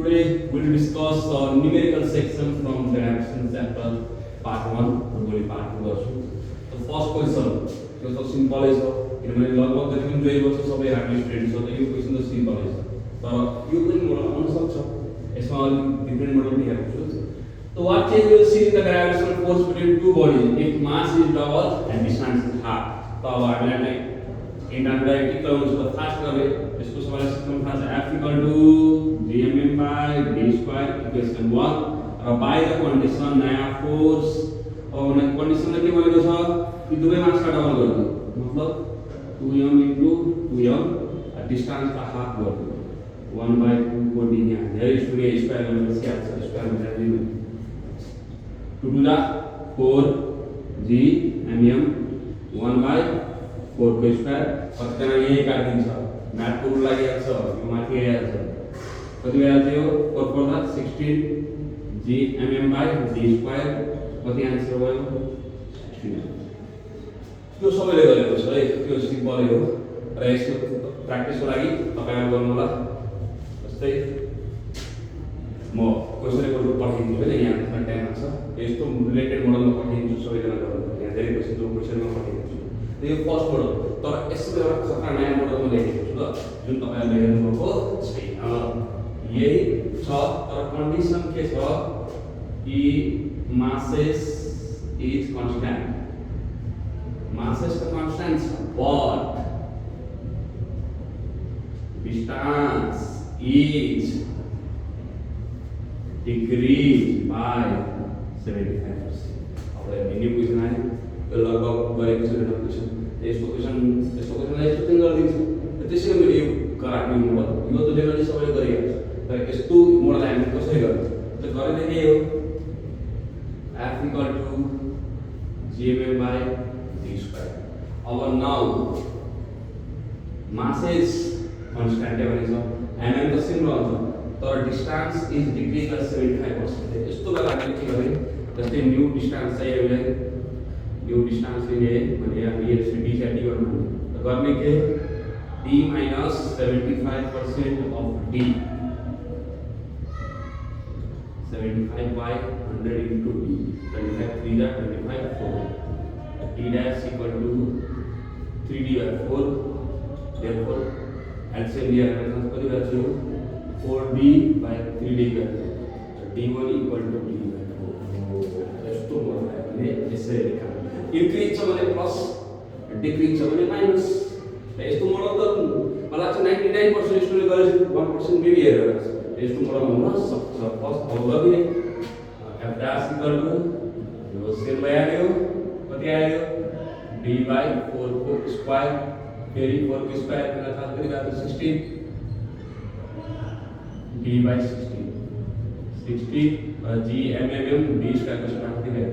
Today we'll discuss numerical section from gravitation chapter part 1 or part 2 also. The first question त्यो त simple छ किनभने लगभग जति पनि जोइ गर्छ सबै हामी स्टुडेन्ट छ त यो क्वेशन त सिम्पल छ तर यो पनि मोडल आउन सक्छ यसमा अलि डिफरेन्ट मोडल दिएको छु So what change we will see in the gravitational force between two bodies if mass is double and distance is half. तो अब हामीलाई इन्टरनल डाइरेक्ट लाउनु छ फास्ट गरे यसको सवाल सिस्टम थाहा छ F equal to gmm by d square equation 1 र by the condition नयाँ फोर्स अब नयाँ कन्डिसनले के भनेको छ कि दुवै मासका डबल गर्नु मतलब 2m into 2m डिस्टेंस का हाफ गर्नु 1/2 को d यहाँ धेरै स्टुडियो स्क्वायर गर्नु छ स्क्वायर गरेर 2 to the 4 g mm 1/4 को स्क्वायर कतिजना यही काटिन्छ म्याथ को रुल लागिहाल्छ यो माथि आइहाल्छ कति भइहाल्छ यो 4 4 दा 16 g mm by d square कति आन्सर भयो 16 त्यो सबैले गरेको छ है त्यो सिम्पल हो र यसको प्र्याक्टिसको लागि तपाईहरु गर्नु होला जस्तै म क्वेशन पेपर पठाइदिन्छु हैन यहाँ आफ्नो टाइम छ यस्तो रिलेटेड मोडलमा पठाइदिन्छु सबैजना गर्नु यहाँ धेरै क्वेशनमा पठाइदिन्छु यो फर्स्ट मोडल तर यसको एउटा खतरा नयाँ मोडल म लेखेको छु ल जुन तपाईहरुले हेर्नुभएको छैन यही छ तर कन्डिसन के छ कि masses is constant masses का constant but distance is decreased by 75%. अब न्यू क्वेशन आयो यो लगभग गरेको छ यो क्वेशन यस्तो क्वेशनलाई यस्तो चाहिँ गरिदिन्छ त्यसैले मैले यो गराएको मोडल यो त जनरली सबैले गरिहाल्छ तर यस्तो मोडल हामी कसरी गर्ने त गरेको के हो F equal to gmm by d square. Our now mass is constant भनेको छ mm त सेम रहन्छ तर डिस्टेंस इज डिक्रीज बाइ 75%. यस्तो बेला हामीले के गर्ने जस्तै न्यू डिस्टेंस चाहिँ हामीले न्यू डिस्टेंस लिने भने हामी यसले d साठी गर्ने के d minus 75% of d 75 by 100 into d 25 3 is 25 4 d dash equal to 3d by 4 therefore LCM here कति बच्यो 4d by 3d by 4 d1 equal to d by 4 यस्तो मोडल भने यसरी लेख्नु इन्क्रिज छ भने प्लस डिक्रिज छ भने माइनस यस्तो मोडल त मलाई लाग्छ 99% स्टुडेन्टले गरेछ 1% मेबी हेरेर यस्तो मोडल हुन सक्छ फर्स्ट अब गर्ने f dash equal to यो सेल भइहाल्यो कति आयो d by 4 को स्क्वायर फेरि 4 को स्क्वायर गर्न थाल्छ कति भयो 16 d by 16 g mm d square को स्क्वायर कति भयो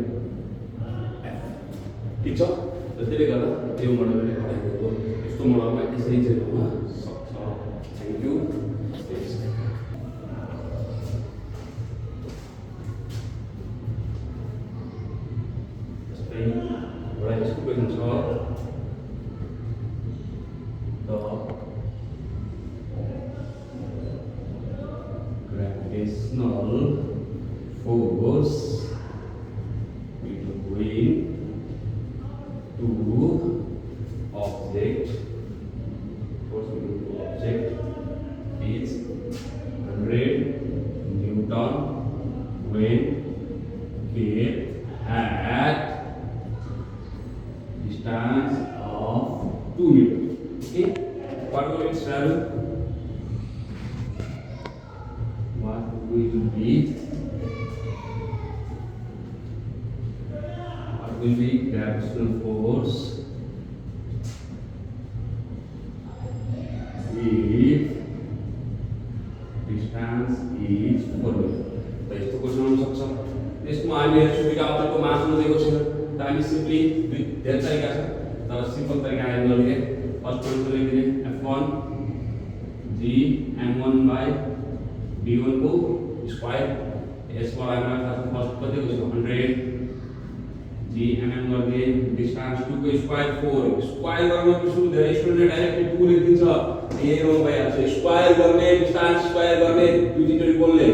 ठीक छ त्यसैले गर्दा यो मोडलले पढाएको यस्तो मोडलमा यसरी चाहिँ हुन सक्छ thank you gravitational force between two objects is 100 Newton when kept at distance of 2 meters. Okay, what will its value? What will be gravitational force if distance is 4 meters? तो यस्तो क्वेशन आउन सक्छ यसमा हामीले सुविधा अर्थको मास नदिएको छैन त हामी सिम्पली धेरै तरिका छ तर सिम्पल तरिका हामीले गर्ने फर्स्ट क्वेशन लेखिदिने f1 g m1 by d1 को स्क्वायर यसमा हामीलाई थाहा छ फर्स्ट कति हो 100 g mm गर्ने डिस्टेंस 2 को स्क्वायर 4 स्क्वायर गर्न सुरु धेरै स्टुडेन्टले डाइरेक्टली 2 लेखिदिन्छ यही रङ भइहाल्छ स्क्वायर गर्ने डिस्टेंस स्क्वायर गर्ने दुई तीनचोटी बोल्ने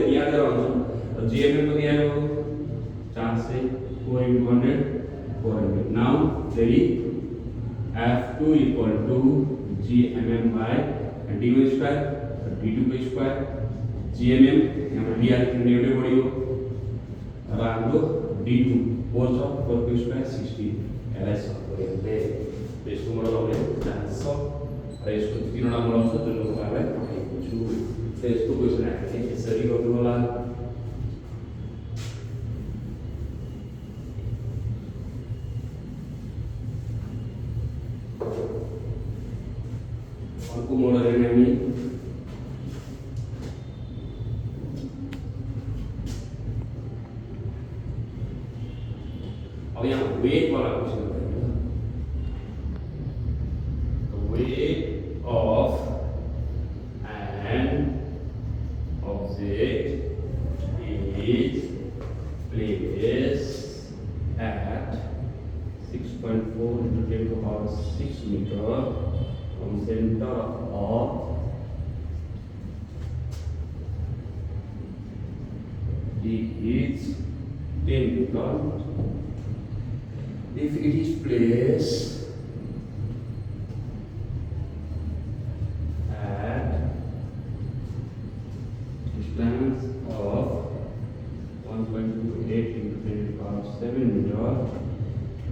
d2 को स्क्वायर gmm यहाँ d आर्थिङ एउटै बढी हो र हाम्रो d2 4 छ 4 को स्क्वायर 16 यसलाई सल्भ गरिहाल्ने त्यसको मोडल आउने चान्स छ र यसको तीनवटा मोडल छ जुन तपाईँलाई पठाएको छु त्यसको क्वेशन हामीले यसरी गर्नु होला अर्को मोडल हेर्ने हामी अब यहाँ वेट वाला question weight of an object is placed at 6.4 into 10 to the power 6 meter from center of earth is 10 meter if it is placed distance of 1.28 into 10 to the power 7 meter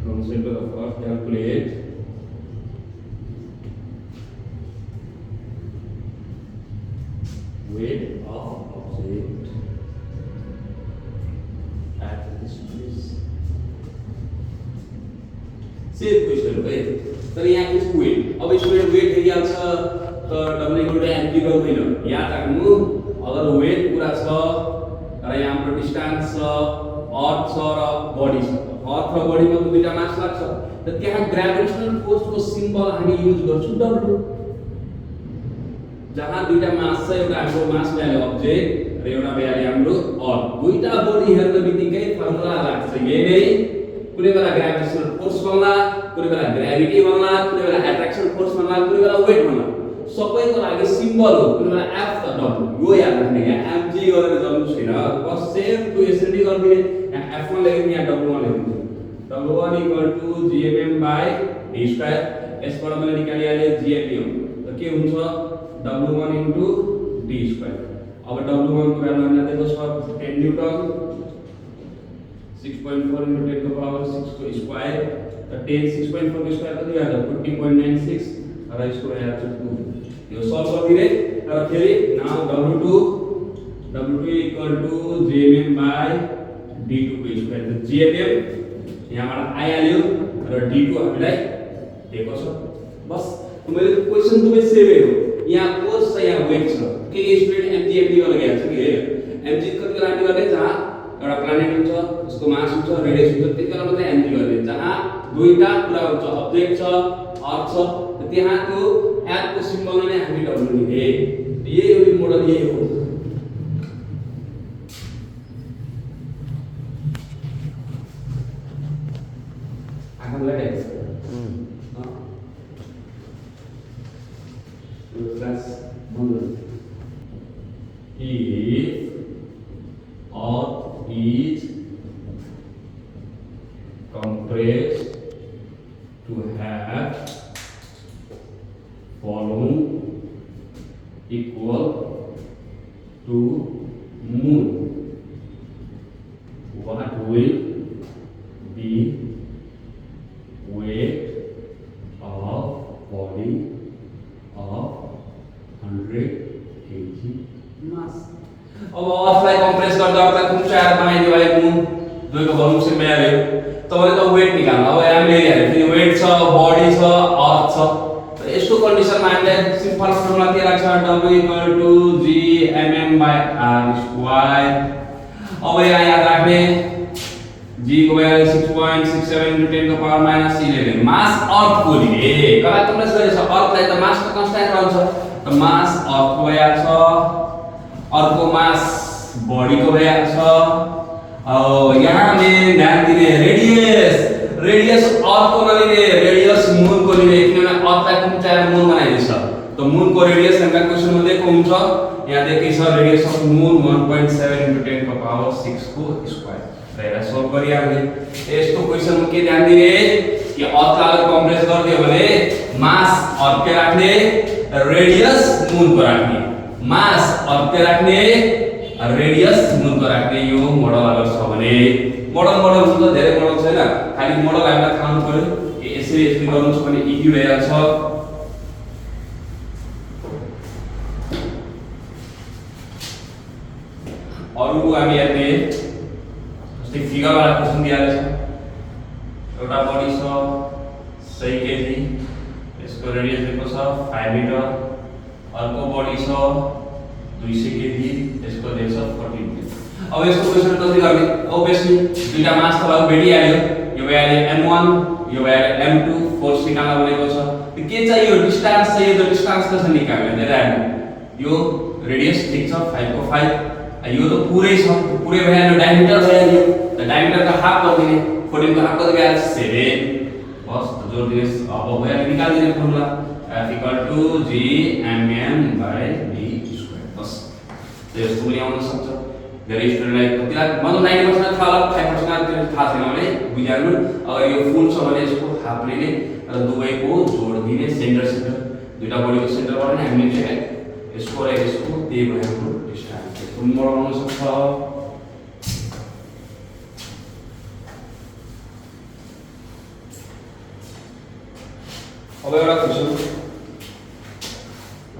from center of earth. Calculate weight of object at this place. Same question है तर यहाँ के weight अब student weight हेरिहाल्छ त W equal to MG गर्दैन याद राख्नु अगर वेट पूरा छ र यहाँ हाम्रो डिस्टेंस छ अर्थ छ र बडी छ अर्थ र बडी मा दुईटा मास लाग्छ त त्यहाँ ग्रेभिटेशनल फोर्स को सिम्बल हामी युज गर्छौं डब्ल्यू जहाँ दुईटा मास छ एउटा हाम्रो मास भ्यालु अब्जेक्ट र एउटा भ्यालु हाम्रो अर्थ दुईटा बडी हेर्न बित्तिकै फर्मुला लाग्छ यही नै कुनै बेला ग्रेभिटेशनल फोर्स भन्ला कुनै बेला ग्रेभिटी भन्ला कुनै बेला एट्र्याक्सन फोर्स भन्ला कुनै बेला वेट भन्ला सबैको लागि सिम्बल हो कुनै बेला एफ त डब्ल्यू यो याद राख्ने यहाँ एमजी गरेर जम्नु छैन बस सेम टु एसएनडी गर्ने यहाँ एफ1 लेख्नु यहाँ डब्ल्यू1 लेख्नु डब्ल्यू1 equal to GMM by D square यसबाट मैले निकालिहाले जीएमएम त के हुन्छ डब्ल्यू1 इन्टु डी स्क्वायर अब डब्ल्यू1 को भ्यालु हामीले दिएको छ 10 Newton 6.4 into 10 to the power 6 को स्क्वायर त 10 6.4 को स्क्वायर कति आयो 50.96 र यसको आयो 2 यो सल्भ गरिदिए र फेरि now W2 equal to gmm by d2 को स्क्वायर त gmm यहाँबाट आइहाल्यो र d2 हामीलाई दिएको छ बस मैले क्वेशन दुवै सेमै हो यहाँ फोर्स छ यहाँ वेट छ के स्टुडेन्ट एमजी गर्न गएको छ कि एमजी कति बेला हामी गर्ने जहाँ एउटा प्लानेट हुन्छ उसको मास हुन्छ रेडियस हुन्छ त्यतिबेला मात्रै एमजी गर्ने जहाँ दुईटा कुरा हुन्छ अब्जेक्ट छ अर्थ छ त्यहाँ त्यो एफ को सिम्बल नै हामी डब्ल्यू लिए यही हो मोडल यही हो आफूलाई क्लास बन्द is compressed to have volume equal to moon what will be weight of body of 100 kg mass अब अर्थलाई कम्प्रेस गर्दा अर्थलाई कुन चार बनाइदियो भाइ मुन दुईको भोल्युम से मिलायो तपाईले त वेट निकाल्नु अब हामीले हेर्यो फेरि वेट छ बडी छ अर्थ छ त यसको कन्डिसनमा हामीले सिम्पल फर्मुला के राख्छ W = Gmm/r²। अब यहाँ याद राख्ने g को value 6.67 into 10 to the power -11 मास अर्थ को लिए कला कम्प्रेस गरेछ अर्थलाई त मास त कन्स्ट्यान्ट रहन्छ त मास अर्थ को भया छ अर्को मास बॉडी को भया छ और यहाँ में ध्यान दिने रेडियस अर्थ को नलिने रेडियस मून को लिने किनभने अर्थलाई कुन चार मून बनाइदिन्छ त मून को रेडियस हामीलाई क्वेशन मा दिएको हुन्छ यहाँ दिएकै छ radius of moon 1.7 into 10 to the power 6 को स्क्वायर र यसलाई सोल्भ गरिहाल्ने यस्तो क्वेशन मा के ध्यान दिने कि अर्थलाई अगर कम्प्रेस गरिदियो भने मास अर्थ के राख्ने रेडियस मून को राख्ने मास अर्थ राख्ने रेडियस मुनको राख्ने यो मोडल अगर छ भने मोडल हुन्छ धेरै मोडल छैन खाली मोडल हामीलाई थाहा हुनु पर्यो यसरी गर्नुस् भने इजी भइहाल्छ अरु हामी हेर्ने जस्तै फिगरमा क्वेशन दिएको छ एउटा बडी छ 100 केजी यसको रेडियस दिएको छ 5 मिटर अर्को बडी छ 200 केजी यसको दिएको छ 40 मिटर अब यसको क्वेशन कसरी गर्ने obviously दुईटा मास तपाईको भेटिहाल्यो यो भ्यालु m1 यो भ्यालु m2 फोर्स निकाल्न भनेको छ के चाहियो डिस्टेन्स चाहियो त डिस्टेन्स कसरी निकाल्ने धेरै यो रेडियस ठीक छ 5 को 5 यो त पुरै छ पुरै भ्यालु डायमिटर भ्यालु त डायमिटर का हाफ गरिदिने 14 को हाफ कति भ्यालु 7 बस त जोड दिने अब भ्यालु निकाल्दिने formula F equal to G mm by B square बस त यसको पनि आउन सक्छ धेरै स्टुडेन्टलाई कतिलाई मतलब 90% थाहा होला 5% थाहा छैन भने बुझिहाल्नु अगर यो फुल छ भने यसको हाफ लिने र दुवैको जोड दिने सेन्टर दुईटा बडीको सेन्टरबाट नै हामीले चाहिँ यसको र यसको त्यही भएको डिस्टेन्स यसको मोडल आउन सक्छ अब एउटा क्वेशन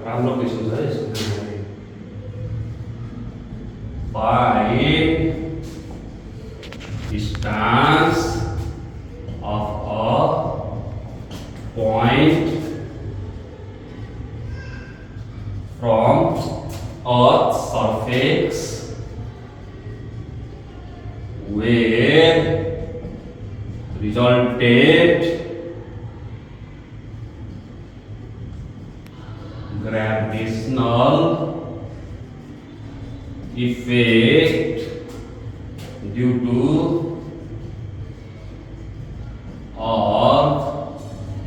राम्रो क्वेशन छ यसको find distance of a point from Earth's surface where resulted gravitational effect due to Earth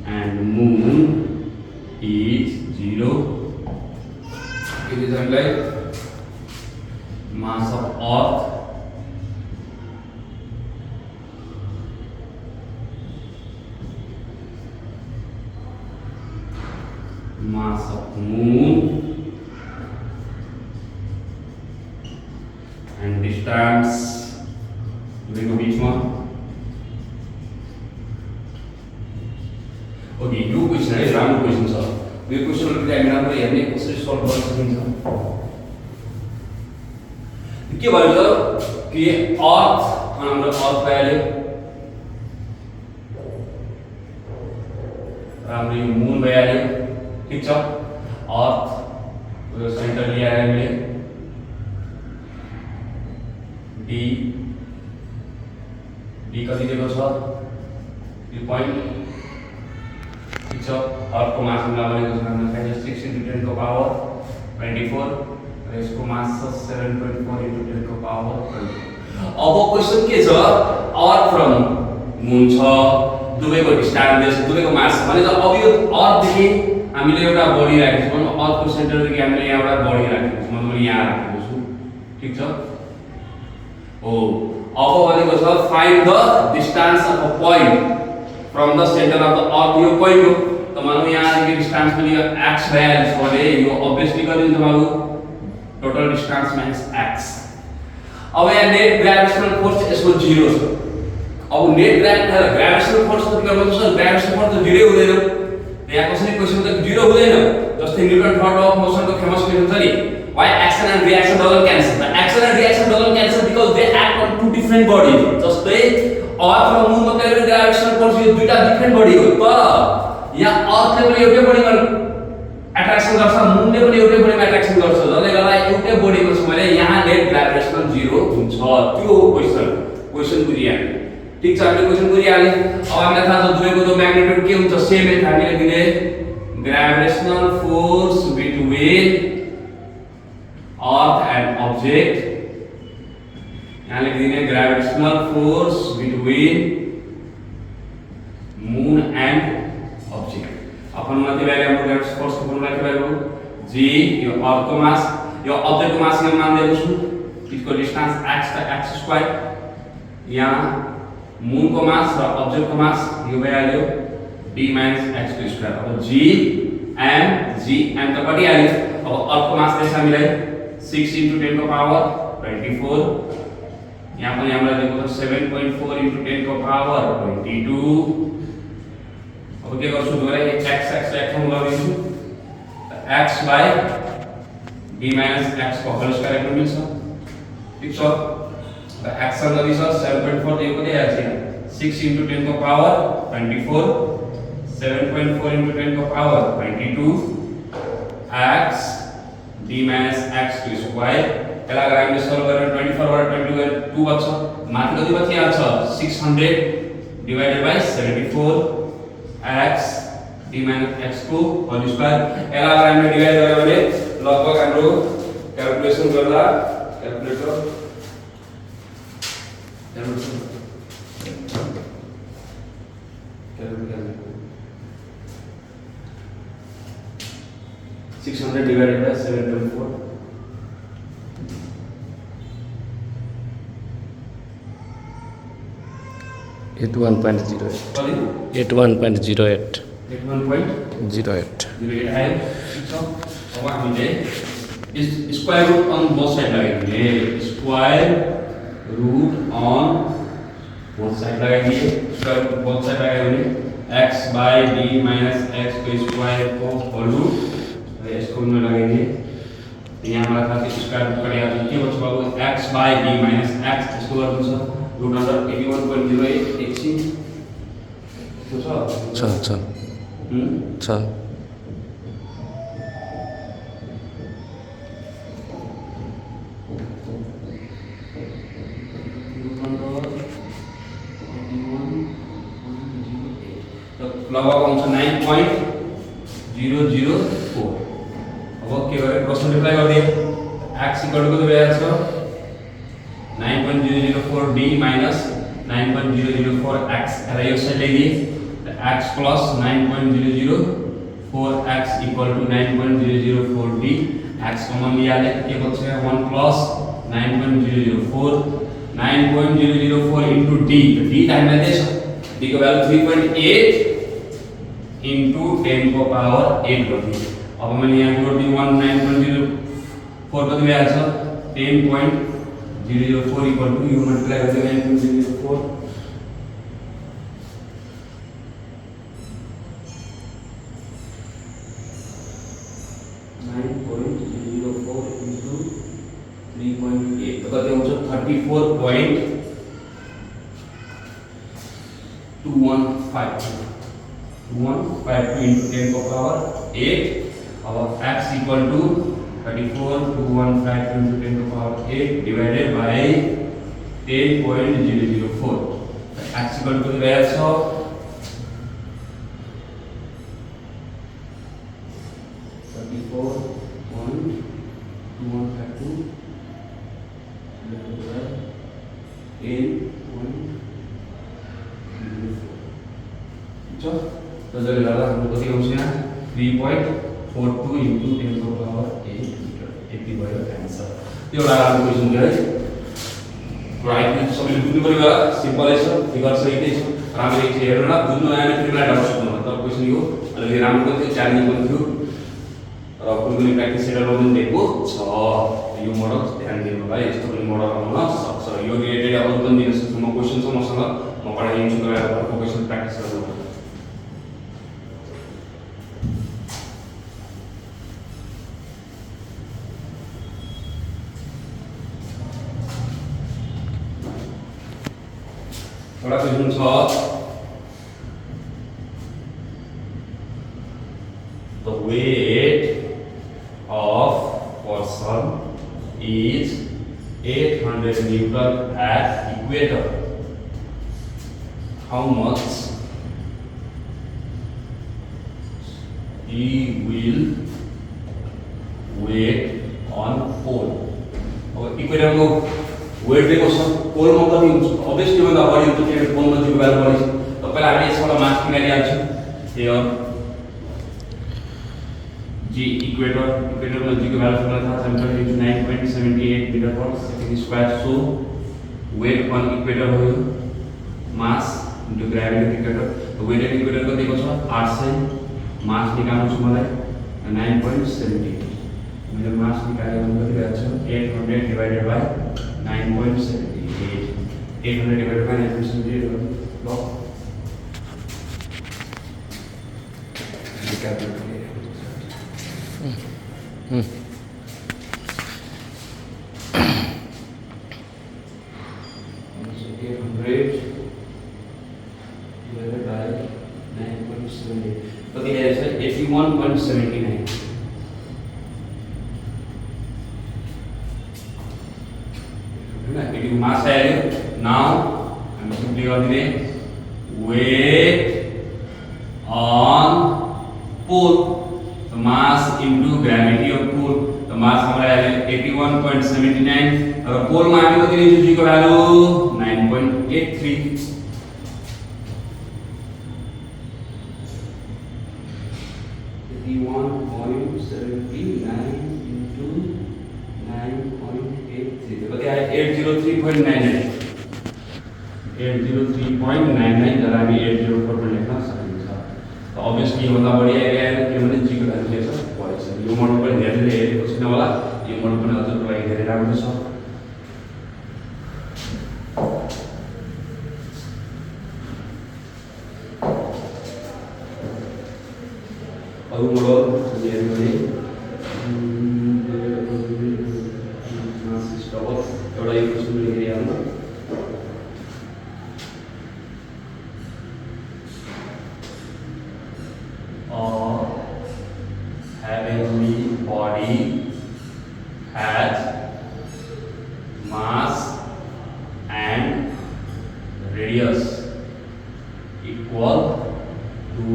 and Moon is 0. It is like mass of Earth mass of Moon and distance दुईको बीचमा okay यो question है राम्रो question छ यो क्वेशनहरु चाहिँ हामी राम्रो हेर्ने कसरी सल्भ गर्न सकिन्छ के भन्छ कि अर्थ हाम्रो अर्थ भ्यालु राम्रो यो मून भ्यालु ठीक छ अर्थ यो सेन्टर लिएर हामीले डी कति दिएको छ यो पोइन्ट ठीक छ अर्को मास हामीलाई भनेको छ हाम्रो 6 into 10 को पावर 24 र यसको मास छ 7.4 into 10 को पावर 20 अब क्वेशन के छ अर्थ फ्रम मून छ दुवैको डिस्टेन्स दिएको छ दुवैको मास भने त अब यो अर्थ देखि हामीले एउटा बडी राखेको छौं अर्थको सेन्टर देखि हामीले यहाँ एउटा बडी राखेको छौं मतलब यहाँ राखेको छु ठीक छ हो अब भनेको छ find the distance of a point from the centre of the earth यो पोइन्ट हो त मानौ यहाँ देखि डिस्टेंस पनि यो x भ्यालु छ भने यो obviously कति हुन्छ बाबु टोटल डिस्टेंस माइनस x अब यहाँ नेट ग्रेविटेशनल फोर्स यसको 0 छ अब नेट ग्रेविटेशनल फोर्स कति गर्नु छ ग्रेविटेशनल फोर्स त 0 हुँदैन यहाँ कसरी क्वेशन त 0 हुँदैन जस्तै Newton third law of motion को फेमस क्वेशन छ नि why action and reaction doesn't cancel the action and reaction doesn't cancel because they act on two different bodies जस्तै अर्थ र मून मा ग्रेविटेशनल फोर्स यो दुईटा डिफरेंट बडी हो तर यहाँ अर्थले पनि एउटै बडीमा एट्र्याक्सन गर्छ मूनले पनि एउटै बडीमा एट्र्याक्सन गर्छ जसले गर्दा एउटै बडीको छ भने यहाँ नेट ग्रेविटेशनल 0 हुन्छ त्यो हो क्वेशन बुझिहाल्नु ठीक छ हामीले क्वेशन बुझिहाल्यो अब हामीलाई थाहा छ दुवैको त म्याग्निट्युड के हुन्छ सेम है हामीले दिने gravitational force between earth and object यहाँ लिख दिने gravitational force between moon and object upon माथि भ्यालु हाम्रो ग्रेविटेशनल फोर्स को फर्मुला के भ्यालु g यो अर्थ को मास यो ऑब्जेक्ट को मास यहाँ मान दिएको छु यसको डिस्टेंस x त x स्क्वायर यहाँ मून को मास र ऑब्जेक्ट को मास यो भ्यालु d - x² अब g m त कति आयो अब अब अर्को मास दिएछ हामीलाई 6 × 10 को पावर 24, यहाँ पनि हामीलाई दिएको छ 7.4 × 10 को पावर 22। अब के गर्छु भने x लाई एक ठाउँमा लगिदिन्छु, x by b minus x को होल स्क्वायर लेख्न मिल्छ, ठीक छ। र x सँग दिन्छ 7.4 दिएको कति आछ यहाँ 6 × 10 को पावर 24, 7.4 × 10 को power 22 x b minus x को स्क्वायर। यसलाई अगर हामीले सल्भ गरेर 24 बाट 22 गरे 2 बच्छ, माथि कति बच्छ यहाँ छ 600 divided by 74 x b minus x को होल स्क्वायर। यसलाई अगर हामीले डिवाइड गर्यो भने लगभग हाम्रो क्याल्कुलेसन गर्दा क्याल्कुलेटर 600 divided by 7.4 81.08. sorry 81.08. 81.08 08. आयो, ठीक छ। अब हामीले square root on both side लगाइदिए, square root on both side लगाइदिए, स्क्वायर रुट बोथ साइड लगायो भने x by b minus x को स्क्वायर को होल रुट र यसको पनि लगाइदिए। यहाँ मलाई थाहा छ स्क्वायर रुट कटिया के भन्छ बाबु x by b minus x यसको गर्नु छ रुट अन्डर 81.08 एकछिन छ छ लगभग आउँछ 9.004। अब के गरे क्रस मल्टिप्लाई गरिदिए, x इक्वल टु कति भइहाल्छ 9.004 d माइनस 9.004 x। यसलाई यो साइड ल्याइदिए x plus 9.004 x equal to 9.004 d। x common लिहाले के बच्छ 1 प्लस 9.004 9.004 इन्टु d, d त हामीलाई दिएछ, d को भ्यालु 3.8 इन्टु 10 को पावर 8 गरिदिए। अब मैले यहाँ जोड्दिए 9.04 कति भइहाल्छ 10.004 इक्वल टु यो मल्टिप्लाई गर्दा 9.004 इन्टु 3.8 तो कति आउँछ 34.215 into 10 को पावर 8। अब x इक्वल टू 34.215 into 10 को power 8 divided by 10.004। x equal to the value of 34.2152 divided by 8.004। तो जब लगा हम कति आउँछ यहाँ 3.42 into 10 को पावर 8 मिटर यति भयो आन्सर। त्यो एउटा राम्रो क्वेशन थियो है, राइट सबैले बुझ्नु पर्यो होला, सिम्पलै छ, फिगर सहितै छ, राम्रो एकछिन हेर्नु न, बुझ्नु आएन फेरि मलाई डाउट सक्नु होला। तर क्वेशन यो अलिकति राम्रो पनि थियो, च्यालेन्जिङ पनि थियो र कुनै प्र्याक्टिस सेटल पनि दिएको छ। यो मोडल ध्यान दिनु होला, यस्तो पनि मोडल आउन सक्छ। यो रिलेटेड अरू पनि दिन सक्छु म, क्वेशन छ मसँग, म पढाइदिन्छु तपाईँहरुको अर्को क्वेशन प्र्याक्टिस गर्नु। थोड़ा क्वेश्चन छ the weight of person is 800 Newton at equator. How much he will weight on pole? अब equator को वेट दिएको छ, पोलमा कति हुन्छ अभियसली भन्दा बढी हुन्छ किनभने पोलमा जिरो भ्यालु बढी छ। त पहिला हामी यसबाट मास निकालिहाल्छौँ। हियर जी इक्वेटरमा जी को भ्यालु मलाई थाहा छ, 9.78 metre per second square. So weight on equator हो, mass into gravity equator. Weight on equator कतिको छ 800, मास निकाल्नु छ मलाई 9.78। मैले मास निकालेर कति भएको छ 800 डिवाइडेड बाइ 9.78 800 डिवाइडेड बाइ 9.78 ल कति आएछ 81.79 it mass value now I'm simply going to weight on pull the mass into gravity of pull the mass हमारा है 81.79 और pull में हमें कितनी जी का वैल्यू 9.83 81.79 into 9.83 तो क्या है 803.99 803.99 जरा भी 804 पर लिखना सही था तो ऑब्वियसली ये मतलब बढ़िया है कि हमने जी को वैल्यू लिया छ पढेछ यो मोडल पनि धेरै हेरेको छैन होला यो मोडल पनि हजुरको लागि धेरै राम्रो छ अरु मोडल हेर्नु भने एउटा यो क्वेशन हेरि हाल्नु heavenly body has mass and radius equal to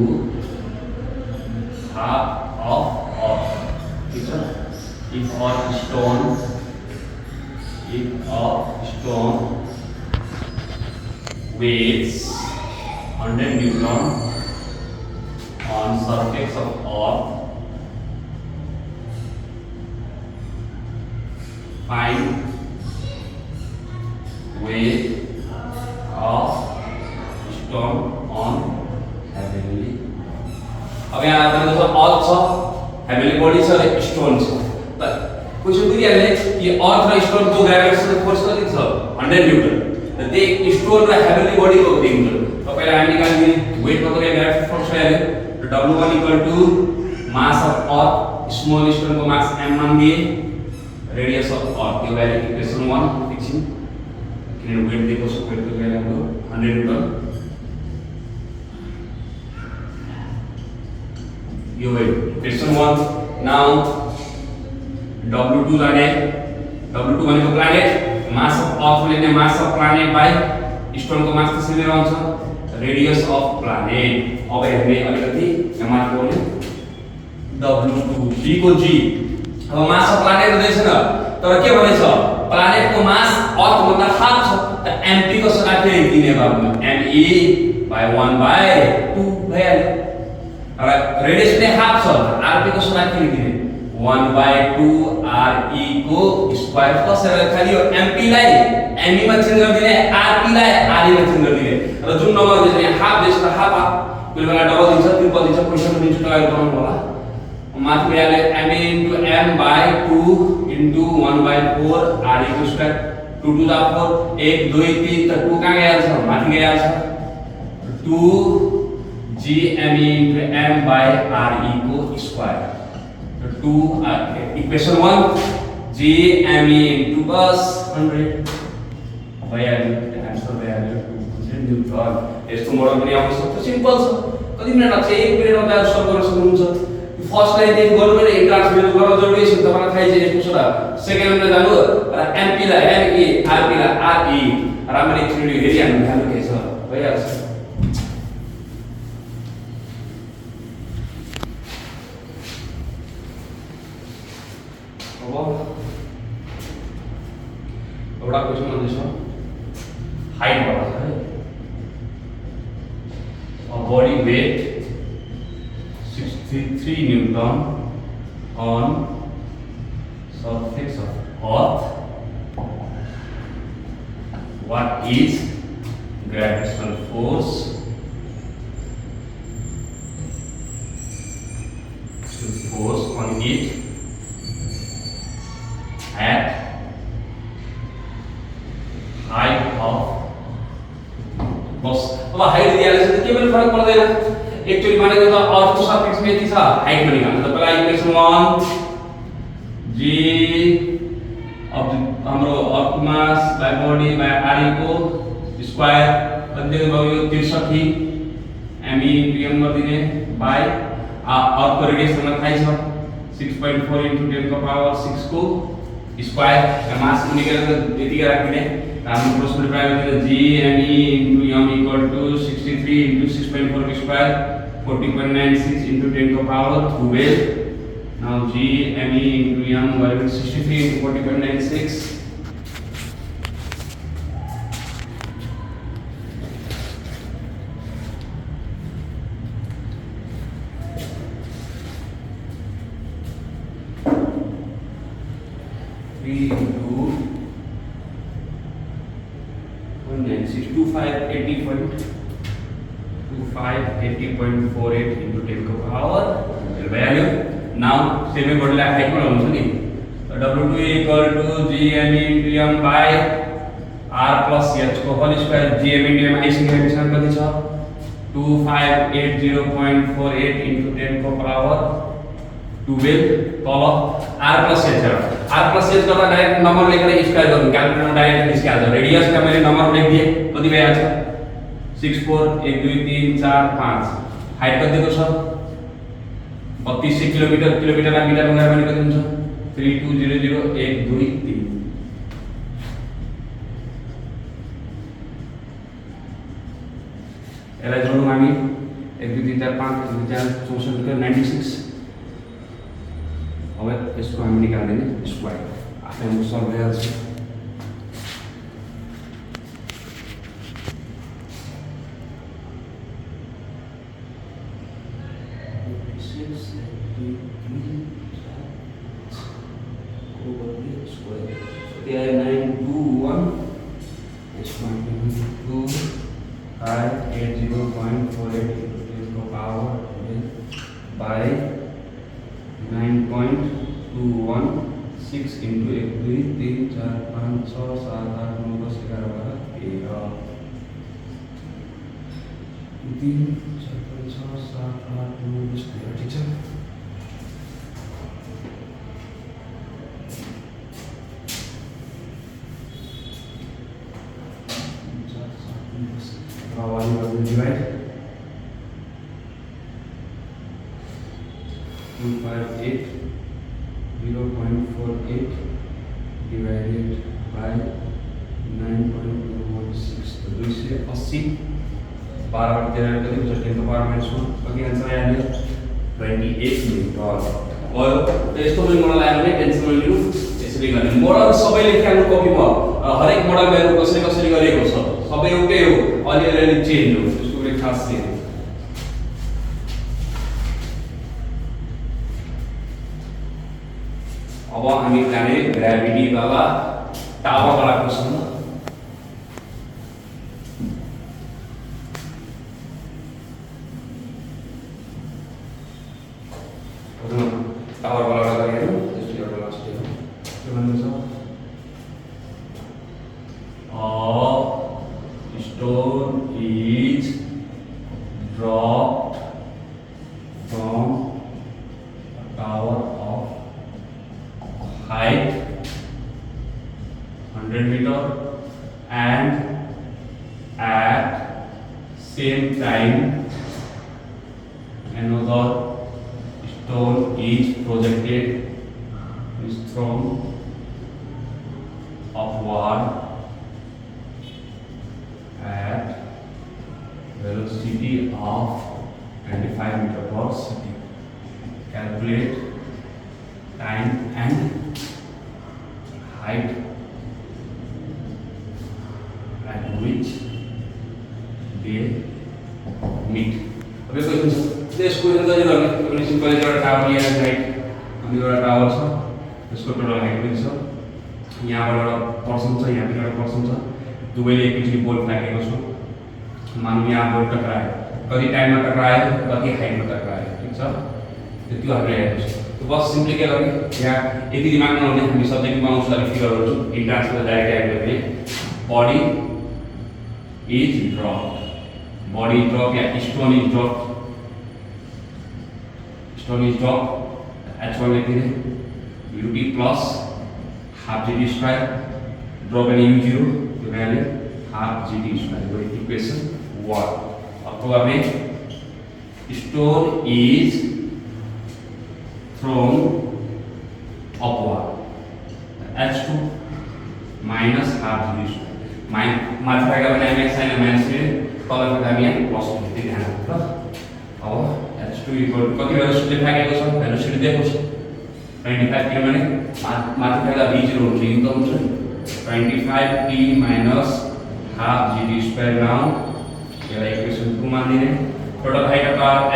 half of earth if a stone weighs 100 Newton on surface of earth find weight of stone on heavenly अब यहाँ आपने देखो अर्थ छ हेभीली बॉडी छ र स्टोन छ त क्वेशन बुझिहाल्ने कि अर्थ र स्टोन को ग्रेविटेशनल फोर्स कति छ 100 न्यूटन त त्यही स्टोन र हेभीली बॉडी को कति हुन्छ तपाईलाई हामी निकाल्ने वेट मा त ग्रेविटेशनल फोर्स आयो र W1 equal to mass of earth small stone को मास m1 दिए रेडियस अफ अर्थ यो भ्यालु इक्वेसन 1 फिक्सिङ किन वेट दिएको छ वेट को भ्यालु हाम्रो 100 न्यूटन यो इक्वेसन 1 नाउ W2 लाने W2 भनेको प्लैनेट मास अफ अर्थ लेने mass of planet by stone को मास त्यसैले रहन्छ रेडियस अफ प्लैनेट अब हेर्ने अलिकति यहाँ माथि W2 G को G अब मास अफ प्लैनेट रहेछ न तर के भनेछ प्लैनेट को मास अर्थ भन्दा हाफ छ त mp को सकाथे दिने बाबु me by 1 by 2 भइहाल्यो र रेडियस ने हाफ छ rp को सकाथे दिने 1 by 2 re को स्क्वायर प्लस खाली यो mp लाई me मा चेन्ज गर्दिने rp लाई re मा चेन्ज गर्दिने र जुन नम्बर दिन्छ यहाँ हाफ दिन्छ त हाफ कुनै बेला डबल दिन्छ ट्रिपल दिन्छ क्वेशन दिन्छ ट्राई गर्नु होला माथि भइहाल्यो m into m by 2 into 1 by 4 re को स्क्वायर 2 to the 4 1 2 3 त 2 कहाँ गइहाल्छ माथि गइहाल्छ 2 g m into m by re को square 2 equation 1 g m into बस 100 भइहाल्यो आन्सर भइहाल्यो 200 न्यूटन यस्तो मोडल पनि आउन सक्छ सिम्पल छ कति मिनेट लाग्छ 1 मिनेटमा त सल्भ गर्न सक्नुहुन्छ फर्स्ट लाइन देखि गर्नु भने इन्ट्रान्स भेल्यु गर्न जरुरी छ तपाईलाई थाहै छ यसको सुधा सेकेन्डमा जानु र एमपी लाई एमई आरपी लाई आरई राम्ररी थ्योरी हेरि हाल्नु थाल्नु के छ भइहाल्छ अब एउटा क्वेशन आउँदैछ हाइट वाला छ है a body weight 63 Newton on surface of earth what is gravitational force on it अब हाइट दिइहालेछ त के पनि फरक पर्दैन एक्चुअली मानेको त अर्थको सापेक्षमा यति छ हाइट पनि गर्नु त पहिला इक्वेसन 1 g अब हाम्रो earth mass by body by RE को स्क्वायर कति भयो 63 me pm गर्दिने बाइ अर्थ रेडियस हामीलाई थाहै छ 6.4 into 10 को पावर 6 को स्क्वायर मास निकालेर यतिकै राख्दिने हाम्रो प्रश्नले प्राय गरेर g me into m equal to 63 into 6.4 को स्क्वायर 40.96 into 10 को power 12 now g me into m value 63 into 40.96 3 into 2580.48 into 10 को power value now same body ला हाइट में हुन्छ नि w2 equal to gm into m by r plus h को whole square gm into m आइसिङ एडिसन कति छ 2580.48 into 10 को पावर 12 तल r plus h गर्दा डाइरेक्ट नम्बर लेखेर स्क्वायर गर्नु क्याल्कुलेटरमा डाइरेक्ट निस्किहाल्छ रेडियस का मैले नम्बर लेखिदिए कति भइहाल्छ 64 1 2 3 4 5 हाइट कतिको छ 32 किलोमिटर किलोमिटरलाई मिटर बनाएर भने कति हुन्छ 3200 1 2 3 यसलाई जोडौँ हामी 1 2 3 4 5 1 2 4 64 के 96 अब यसको हामी निकाल्दिने स्क्वायर आफै हाम्रो सल्भ भइहाल्छ divide 258 0.48 divided by 9.216 तो 280 12 बटे 10 को पावर -1 अघि आन्सर आयो 28 न्यूटन भयो यस्तो पनि मोडल आयो भने टेन्सन नलिनु यसरी गर्ने मोडल सबैले लेख्नु कपीमा हरेक मोडलहरु कसरी कसरी गरेको छ सबै एउटै हो अलिअलि चेन्ज हो त्यसको कुनै खास छैन अब हामी जाने ग्रेभिटी वाला टावर वाला क्वेशन टावर वाला गरेर त्यसले एउटा लास्ट हो के भन्छ stone is dropped from a tower of height 100 meter and at same time another stone is projected is thrown upward at velocity of 25 meter per second. Calculate time and height at which they meet. अब यो question छ त्यसको question चाहिँ गर्ने अनि simply एउटा tower लिएर height अनि एउटा टावर छ त्यसको टोटल हाइट पनि छ यहाँबाट एउटा पर्सन छ यहाँ पनि एउटा पर्सन छ दुवैले एकैचोटि बोल फ्याँकेको छु मानौँ यहाँ बोल टक्रायो कति टाइममा टक्रायो कति हाइटमा टक्रायो ठिक छ त्यो हामीले हेर्नु छ तो बस सिम्पली के गर्ने यहाँ यदि दिमागमा आउने हामी सब्जेक्ट बनाउँछ अनि फिगर गर्छौँ इन्ट्रान्समा डाइरेक्ट एड गर्ने body is dropped body drop या stone is drop h1 लेते हैं ut plus half gt square drop and u0 तो वैल्यू half gt square वो इक्वेशन 1 अब तो हमें stone is thrown upward h2 minus half gt square multiply करने में sin minus में कॉलम में हमें प्लस लेते ध्यान रखना अब h2 equal to कति वेलोसिटी भागेको छ वेलोसिटी दिएको छ 25 किलो माने माथि फाइदा v0 हुन्छ यो त हुन्छ 25t minus half gt square now यसलाई इक्वेसन 2 मान दिने total height of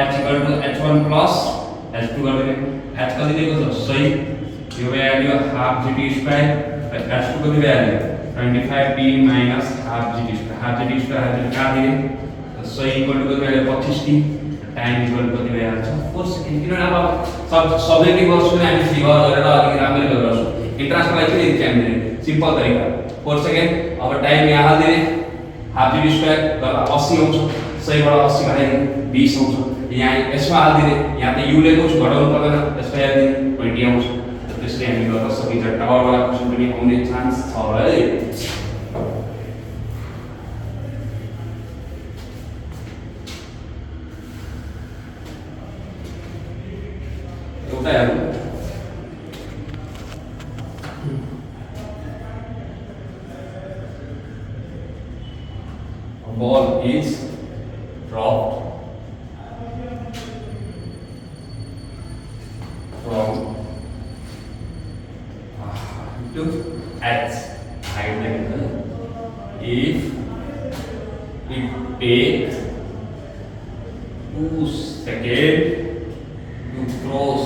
h equal to h1 plus h2 गरिदिने h कति दिएको छ सही यो value half gt square h2 कति value 25t minus half gt square कहाँ दिने सही इक्वल टु कति value 25t time equal to कति भइहाल्छ 4 सेकेन्ड किनभने अब सब्जेक्टिभ वर्ड्स पनि हामी फिगर गरेर अलिकति राम्ररी गर्छौं इन्ट्रान्सको लागि चाहिँ यति टाइम दिने सिम्पल तरिका 4 सेकेन्ड अब टाइम यहाँ हाल्दिने हाफ gt स्क्वायर गर्दा 80 आउँछ सहीबाट 80 घटाइदिने 20 आउँछ यहाँ यसमा हाल्दिने यहाँ त u लेको छु घटाउनु पर्दैन यसमा हाल्दिने 20 आउँछ त्यसले हामी गर्न सकिन्छ टावरवाला क्वेशन पनि आउने चान्स छ है A ball is dropped from to h height angle if it takes 2 seconds to cross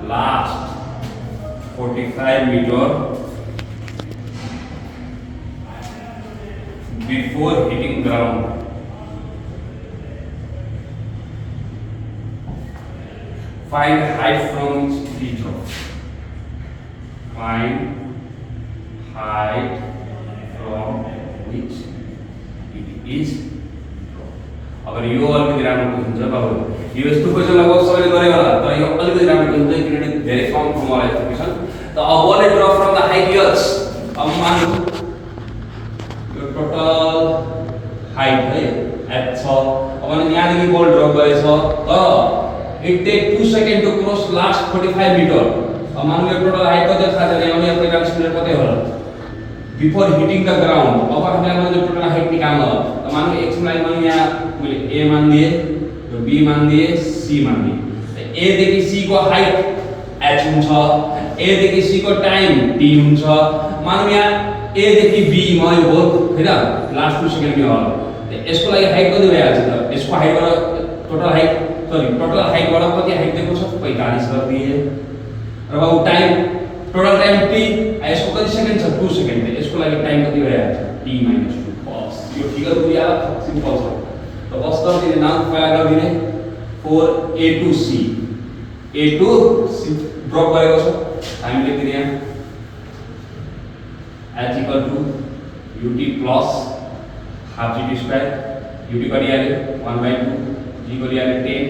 last 45 meter before hitting ground. Find height from each drop. Find height from which it is drop. अगर यो अलिकति राम्रो question छ बाबु यो यस्तो question लगभग सबैले गरे होला तर यो अलिकति राम्रो क्वेशन छ किनभने धेरै कम फर्मुला यस्तो क्वेशन त अब बल ड्रप फ्रम द हाइट यच अब मान टोटल हाइट है h छ अब यहाँ देखि बल ड्रप गरेछ तर it take 2 second to cross last 45 metre अब मानौ यो टोटल हाइट कति थाहा छैन अनि यो 45 मिटर कति होला बिफोर हिटिङ द ग्राउन्ड अब हामीलाई मतलब टोटल हाइट निकाल्न हो त मानौ एकछिन लागि मैले यहाँ मैले a मान दिए र b मान दिए c मान दिए a देखि c को हाइट h हुन्छ a देखि c को टाइम t हुन्छ मानौ यहाँ a देखि b म यो हो हैन लास्ट 2 सेकेन्ड में होला यसको लागि हाइट कति भइहाल्छ त यसको हाइटबाट टोटल हाइट बाट कति हाइट दिएको छ 45 कर दिए र अब टाइम टोटल टाइम t यसको कति सेकेन्ड छ 2 सेकेन्ड यसको लागि टाइम कति भइहाल्छ t - 2 बस यो फिगर को याद सिम्पल छ त बस गर्दिने नाम पहिला गर्दिने 4a to c ड्रप गरेको छ हामी लेख्दिने यहाँ h equal to ut plus half gt square ut गरिहाल्यो 1/2 g गरिहाल्यो 10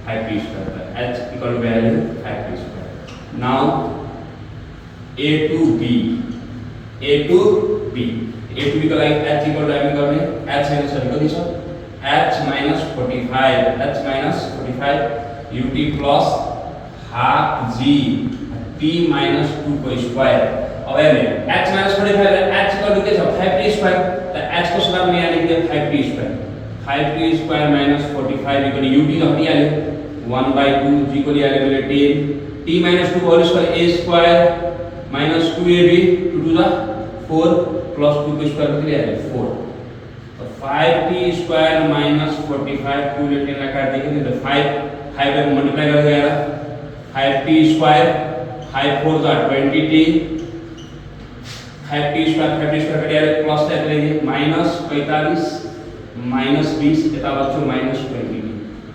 5t square h equal to value 5t square now a to b को लागि h equal to हामी गर्ने h हैन सरी कति छ h minus 45 ut plus half g t minus 2 को स्क्वायर अब हेर्नु h minus 45 h equal to के छ 5t square त h को सकाम यहाँ लेख्दिए 5t square minus 45 equal to ut हटिहाल्यो 1/2 g को लिहाल्यो मैले 10 t minus 2 whole square a square minus 2ab 2 to the 4 plus 2 को स्क्वायर कति लिहाल्यो 4 तो 5t square minus 45 2 ले 10 ला काट दिए तो 5 में मल्टीप्लाई कर दिया 5t square 5 4 का 20t 5t square कटिया प्लस टाइप लेंगे minus 45 minus 20 एता बच्चों minus 20t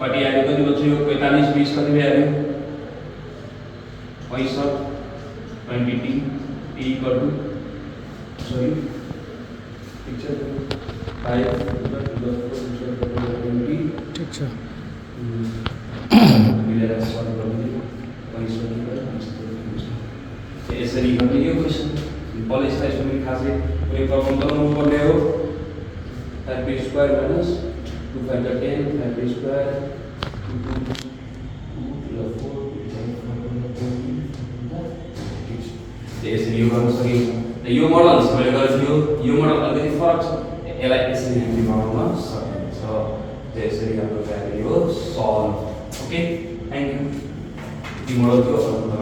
कटिया कति बच्चों 45 20 कति value 65 20t t equal to sorry ठीक छ 5 ठिक छ मिलेर सल्भ गर्ने यसरी गर्ने यो क्वेसन सिम्पल छ यसमा पनि खासै कुनै प्रब्लम बनाउनु पर्ने हो 5b square minus 2 factor 10 5b square 2 यसरी यो गर्न सकिन्छ यो मोडल मैले गरेको थियो यो मोडल अलिकति फरक छ यसलाई यसरी हामीले बनाउन सकिन्छ यसरी हाम्रो भ्यालु हो solve okay thank you yo model थियो